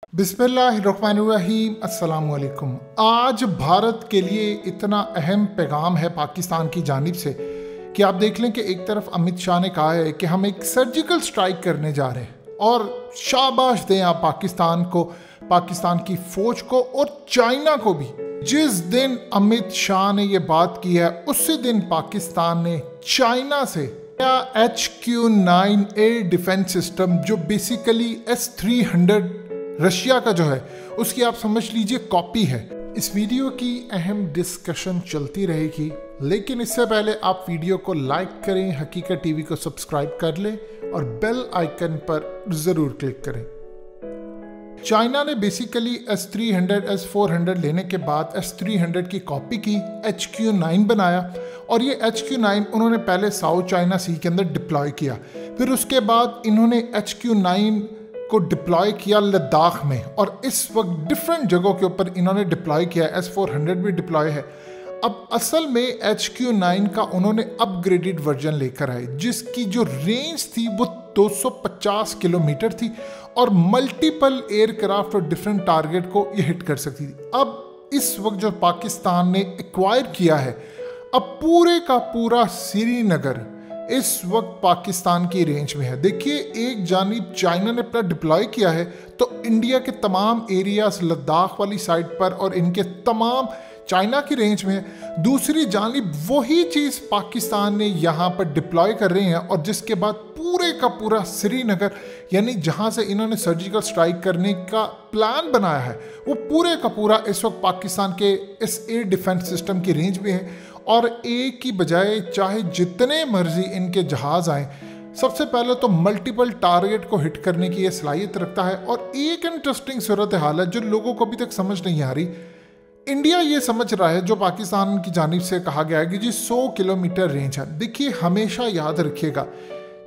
बिस्मिल्लाहिर्रहमानिर्रहीम, अस्सलाम वालेकुम। आज भारत के लिए इतना अहम पैगाम है पाकिस्तान की जानिब से कि आप देख लें कि एक तरफ अमित शाह ने कहा है कि हम एक सर्जिकल स्ट्राइक करने जा रहे हैं और शाबाश दें आप पाकिस्तान को, पाकिस्तान की फौज को और चाइना को भी। जिस दिन अमित शाह ने ये बात की है उसी दिन पाकिस्तान ने चाइना से HQ-9 एयर डिफेंस सिस्टम, जो बेसिकली S-300 रशिया का जो है, उसकी आप समझ लीजिए कॉपी है। इस वीडियो की अहम डिस्कशन चलती रहेगी, लेकिन इससे पहले आप वीडियो को लाइक करें, हकीकत टीवी को सब्सक्राइब कर लें और बेल आइकन पर ज़रूर क्लिक करें। चाइना ने बेसिकली S-300, S-400 लेने के बाद S-300 की कॉपी की, HQ-9 बनाया और ये HQ-9 उन्होंने पहले साउथ चाइना सी के अंदर डिप्लॉय किया। फिर उसके बाद इन्होंने HQ-9 को डिप्लॉय किया लद्दाख में और इस वक्त डिफरेंट जगहों के ऊपर इन्होंने डिप्लॉय किया। S-400 भी डिप्लॉय है। अब असल में HQ-9 का उन्होंने अपग्रेडेड वर्जन लेकर आए, जिसकी जो रेंज थी वो 250 किलोमीटर थी और मल्टीपल एयरक्राफ्ट और डिफरेंट टारगेट को ये हिट कर सकती थी। अब इस वक्त जो पाकिस्तान ने एक्वायर किया है, अब पूरे का पूरा श्रीनगर इस वक्त पाकिस्तान की रेंज में है। देखिए, एक जानिब चाइना ने अपना डिप्लॉय किया है तो इंडिया के तमाम एरियाज लद्दाख वाली साइड पर और इनके तमाम चाइना की रेंज में है। दूसरी जानिब वही चीज़ पाकिस्तान ने यहाँ पर डिप्लॉय कर रहे हैं और जिसके बाद पूरे का पूरा श्रीनगर, यानी जहाँ से इन्होंने सर्जिकल स्ट्राइक करने का प्लान बनाया है, वो पूरे का पूरा इस वक्त पाकिस्तान के इस एयर डिफेंस सिस्टम की रेंज में है। और एक की बजाय चाहे जितने मर्जी इनके जहाज़ आएँ, सबसे पहले तो मल्टीपल टारगेट को हिट करने की ये सलाहियत रखता है। और एक इंटरेस्टिंग सूरत हाल है जो लोगों को अभी तक समझ नहीं आ रही। इंडिया ये समझ रहा है, जो पाकिस्तान की जानिब से कहा गया है कि जी 100 किलोमीटर रेंज है। देखिए, हमेशा याद रखिएगा,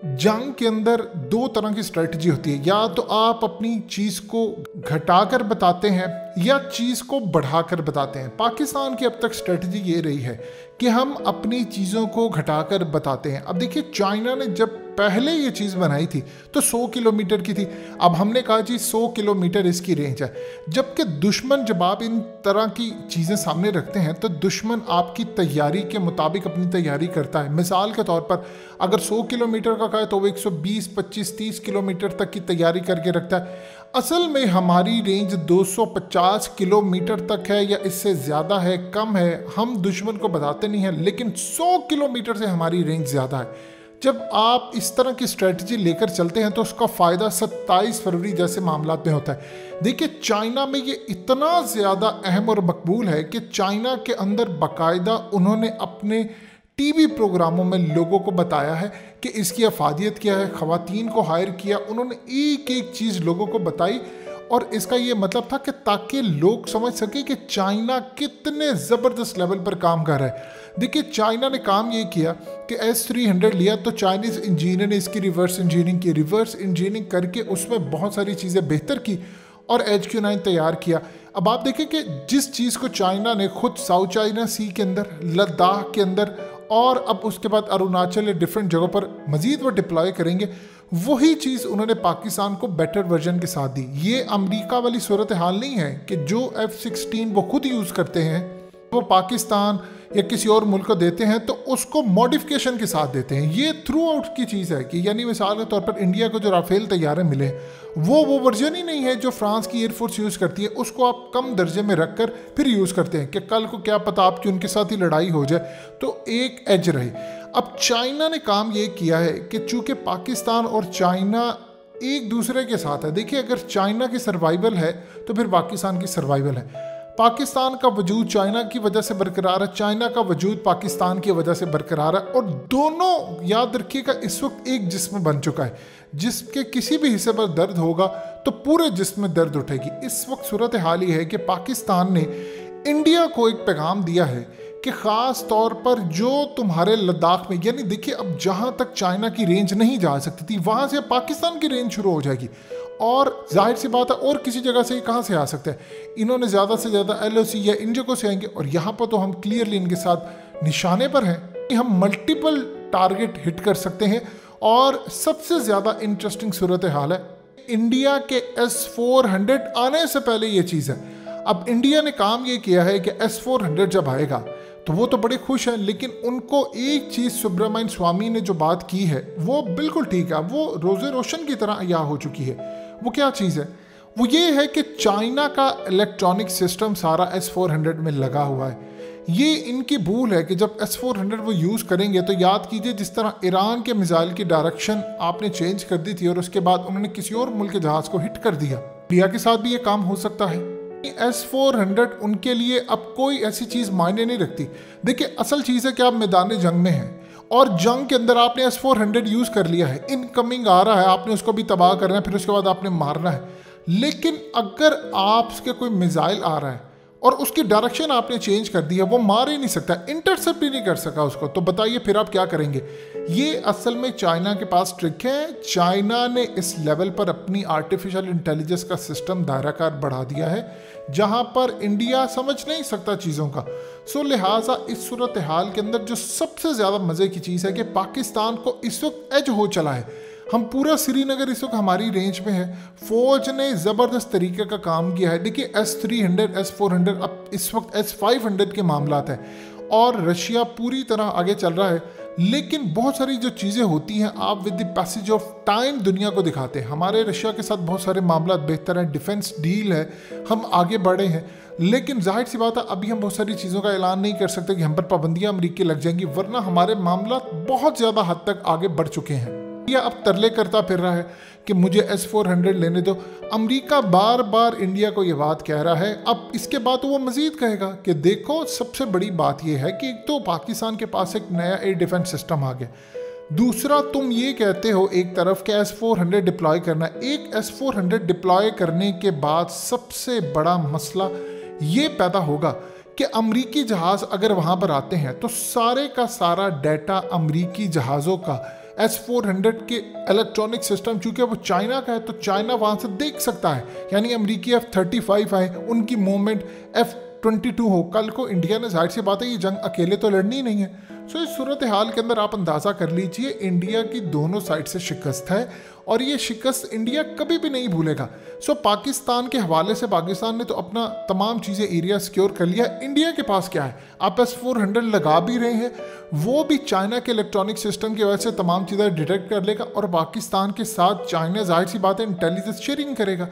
जंग के अंदर दो तरह की स्ट्रेटजी होती है। या तो आप अपनी चीज़ को घटाकर बताते हैं या चीज़ को बढ़ाकर बताते हैं। पाकिस्तान की अब तक स्ट्रेटजी ये रही है कि हम अपनी चीज़ों को घटाकर बताते हैं। अब देखिए, चाइना ने जब पहले ये चीज़ बनाई थी तो 100 किलोमीटर की थी। अब हमने कहा जी 100 किलोमीटर इसकी रेंज है। जबकि दुश्मन, जब आप इन तरह की चीज़ें सामने रखते हैं तो दुश्मन आपकी तैयारी के मुताबिक अपनी तैयारी करता है। मिसाल के तौर पर अगर 100 किलोमीटर का कहे तो वो 120, 25, 30 किलोमीटर तक की तैयारी करके रखता है। असल में हमारी रेंज 250 किलोमीटर तक है या इससे ज़्यादा है, कम है, हम दुश्मन को बताते नहीं हैं, लेकिन 100 किलोमीटर से हमारी रेंज ज़्यादा है। जब आप इस तरह की स्ट्रेटजी लेकर चलते हैं तो उसका फ़ायदा 27 फरवरी जैसे मामलात में होता है। देखिए, चाइना में ये इतना ज़्यादा अहम और मकबूल है कि चाइना के अंदर बाकायदा उन्होंने अपने टीवी प्रोग्रामों में लोगों को बताया है कि इसकी अफादियत क्या है, ख़वातीन को हायर किया, उन्होंने एक एक चीज़ लोगों को बताई। और इसका ये मतलब था कि ताकि लोग समझ सके कि चाइना कितने ज़बरदस्त लेवल पर काम कर रहा है। देखिए, चाइना ने काम ये किया कि S-300 लिया तो चाइनीज़ इंजीनियर ने इसकी रिवर्स इंजीनियरिंग की, रिवर्स इंजीनियरिंग करके उसमें बहुत सारी चीज़ें बेहतर की और HQ-9 तैयार किया। अब आप देखें कि जिस चीज़ को चाइना ने खुद साउथ चाइना सी के अंदर, लद्दाख के अंदर और अब उसके बाद अरुणाचल या डिफरेंट जगहों पर मज़ीद वो डिप्लॉय करेंगे, वही चीज़ उन्होंने पाकिस्तान को बेटर वर्जन के साथ दी। ये अमेरिका वाली सूरत हाल नहीं है कि जो F-16 वो खुद यूज़ करते हैं वो पाकिस्तान या किसी और मुल्क को देते हैं तो उसको मॉडिफिकेशन के साथ देते हैं। ये थ्रू आउट की चीज़ है कि यानी मिसाल के तौर पर इंडिया को जो राफेल तैयारे मिले वो वर्जन ही नहीं है जो फ्रांस की एयरफोर्स यूज़ करती है। उसको आप कम दर्जे में रख कर फिर यूज़ करते हैं कि कल को क्या पता आपकी उनके साथ ही लड़ाई हो जाए तो एक एज रहे। अब चाइना ने काम ये किया है कि चूँकि पाकिस्तान और चाइना एक दूसरे के साथ है। देखिए, अगर चाइना की सर्वाइवल है तो फिर पाकिस्तान की सर्वाइवल है। पाकिस्तान का वजूद चाइना की वजह से बरकरार है, चाइना का वजूद पाकिस्तान की वजह से बरकरार है और दोनों, याद रखिएगा, इस वक्त एक जिस्म बन चुका है। जिसके किसी भी हिस्से पर दर्द होगा तो पूरे जिस्म में दर्द उठेगी। इस वक्त सूरत हाल ही है कि पाकिस्तान ने इंडिया को एक पैगाम दिया है कि ख़ास तौर पर जो तुम्हारे लद्दाख में, यानी देखिए, अब जहाँ तक चाइना की रेंज नहीं जा सकती थी वहाँ से पाकिस्तान की रेंज शुरू हो जाएगी। और जाहिर सी बात है, और किसी जगह से कहाँ से आ सकते हैं। इन्होंने ज़्यादा से ज़्यादा LOC या इन जगहों से आएंगे और यहाँ पर तो हम क्लियरली इनके साथ निशाने पर हैं कि हम मल्टीपल टारगेट हिट कर सकते हैं। और सबसे ज़्यादा इंटरेस्टिंग सूरत हाल है, इंडिया के S-400 आने से पहले ये चीज़ है। अब इंडिया ने काम ये किया है कि S-400 जब आएगा तो वो तो बड़े खुश हैं, लेकिन उनको एक चीज़ सुब्रमण्यम स्वामी ने जो बात की है वो बिल्कुल ठीक है, वो रोज़े रोशन की तरह यहाँ हो चुकी है। वो क्या चीज़ है? वो ये है कि चाइना का इलेक्ट्रॉनिक सिस्टम सारा S-400 में लगा हुआ है। ये इनकी भूल है कि जब S-400 वो यूज़ करेंगे तो याद कीजिए जिस तरह ईरान के मिसाइल की डायरेक्शन आपने चेंज कर दी थी और उसके बाद उन्होंने किसी और मुल्क के जहाज़ को हिट कर दिया, इंडिया के साथ भी ये काम हो सकता है। S-400 उनके लिए अब कोई ऐसी चीज़ मायने नहीं रखती। देखिए असल चीज़ है कि आप मैदान जंग में हैं और जंग के अंदर आपने S-400 यूज़ कर लिया है, इनकमिंग आ रहा है, आपने उसको भी तबाह करना है, फिर उसके बाद आपने मारना है। लेकिन अगर आपके कोई मिसाइल आ रहा है और उसकी डायरेक्शन आपने चेंज कर दी है, वो मार ही नहीं सकता, इंटरसेप्ट ही नहीं कर सका उसको, तो बताइए फिर आप क्या करेंगे? ये असल में चाइना के पास ट्रिक है। चाइना ने इस लेवल पर अपनी आर्टिफिशियल इंटेलिजेंस का सिस्टम दायराकार बढ़ा दिया है जहां पर इंडिया समझ नहीं सकता चीज़ों का। सो लिहाजा इस सूरत हाल के अंदर जो सबसे ज़्यादा मज़े की चीज़ है कि पाकिस्तान को इस वक्त एज हो चला है। हम पूरा श्रीनगर इस वक्त हमारी रेंज में है, फौज ने ज़बरदस्त तरीके का काम किया है। देखिए S-300, S-400, अब इस वक्त S-500 के मामलात हैं और रशिया पूरी तरह आगे चल रहा है। लेकिन बहुत सारी जो चीज़ें होती हैं आप with the passage of time दुनिया को दिखाते हैं। हमारे रशिया के साथ बहुत सारे मामला बेहतर हैं, डिफेंस डील है, हम आगे बढ़े हैं। लेकिन जाहिर सी बात है अभी हम बहुत सारी चीज़ों का ऐलान नहीं कर सकते कि हम पर पाबंदियाँ अमरीकी लग जाएंगी, वरना हमारे मामला बहुत ज़्यादा हद तक आगे बढ़ चुके हैं। इंडिया अब तरले करता फिर रहा है कि मुझे S-400 लेने दो। अमेरिका बार बार इंडिया को ये बात कह रहा है, अब इसके बाद वो मजीद कहेगा कि देखो सबसे बड़ी बात ये है कि एक तो पाकिस्तान के पास एक नया एयर डिफेंस सिस्टम आ गया, दूसरा तुम ये कहते हो एक तरफ कि S-400 डिप्लॉय करना। एक S-400 डिप्लॉय करने के बाद सबसे बड़ा मसला ये पैदा होगा कि अमरीकी जहाज़ अगर वहाँ पर आते हैं तो सारे का सारा डाटा अमरीकी जहाज़ों का S-400 के इलेक्ट्रॉनिक सिस्टम, चूंकि वो चाइना का है तो चाइना वहाँ से देख सकता है। यानी अमरीकी F-35 आए, उनकी मूवमेंट F-22 हो, कल को इंडिया ने जाहिर सी बात है ये जंग अकेले तो लड़नी ही नहीं है। सो इस सूरत हाल के अंदर आप अंदाज़ा कर लीजिए इंडिया की दोनों साइड से शिकस्त है और ये शिकस्त इंडिया कभी भी नहीं भूलेगा। सो पाकिस्तान के हवाले से पाकिस्तान ने तो अपना तमाम चीज़ें एरिया सिक्योर कर लिया। इंडिया के पास क्या है? आप S-400 लगा भी रहे हैं, वो भी चाइना के इलेक्ट्रॉनिक सिस्टम की वजह से तमाम चीज़ें डिटेक्ट कर लेगा और पाकिस्तान के साथ चाइना जाहिर सी बात है इंटेलिजेंस शेयरिंग करेगा,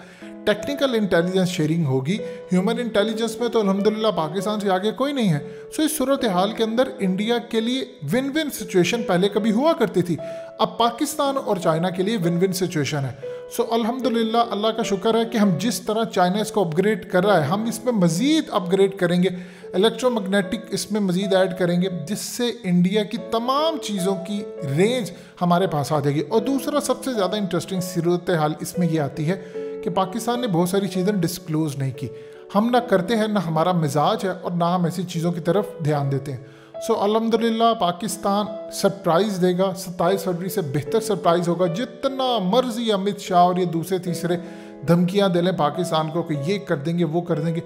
टेक्निकल इंटेलिजेंस शेयरिंग होगी। ह्यूमन इंटेलिजेंस में तो अल्हम्दुलिल्लाह पाकिस्तान से आगे कोई नहीं है। सो इस सूरत हाल के अंदर इंडिया के लिए विन विन सिचुएशन पहले कभी हुआ करती थी, अब पाकिस्तान और चाइना के लिए विन विन सिचुएशन है। सो अल्हम्दुलिल्लाह अल्लाह का शुक्र है कि हम जिस तरह चाइना इसको अपग्रेड कर रहा है हम इसमें मज़ीद अपग्रेड करेंगे, इलेक्ट्रोमैग्नेटिक इसमें मज़ीद ऐड करेंगे जिससे इंडिया की तमाम चीज़ों की रेंज हमारे पास आ जाएगी। और दूसरा सबसे ज़्यादा इंटरेस्टिंग सूरत हाल इसमें ये आती है कि पाकिस्तान ने बहुत सारी चीज़ें डिस्क्लोज नहीं की। हम ना करते हैं, ना हमारा मिजाज है और ना हम ऐसी चीज़ों की तरफ ध्यान देते हैं। सो अल्हम्दुलिल्लाह पाकिस्तान सरप्राइज़ देगा, 27 फरवरी से बेहतर सरप्राइज़ होगा। जितना मर्जी अमित शाह और ये दूसरे तीसरे धमकियाँ दे लें पाकिस्तान को कि ये कर देंगे वो कर देंगे,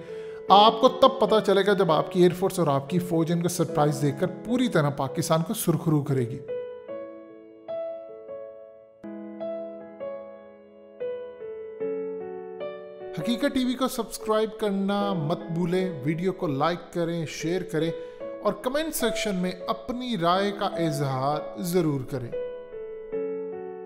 आपको तब पता चलेगा जब आपकी एयरफोर्स और आपकी फ़ौज इनको सरप्राइज़ देकर पूरी तरह पाकिस्तान को सुरखरू करेगी। हकीकत टीवी को सब्सक्राइब करना मत भूलें, वीडियो को लाइक करें, शेयर करें और कमेंट सेक्शन में अपनी राय का इजहार ज़रूर करें।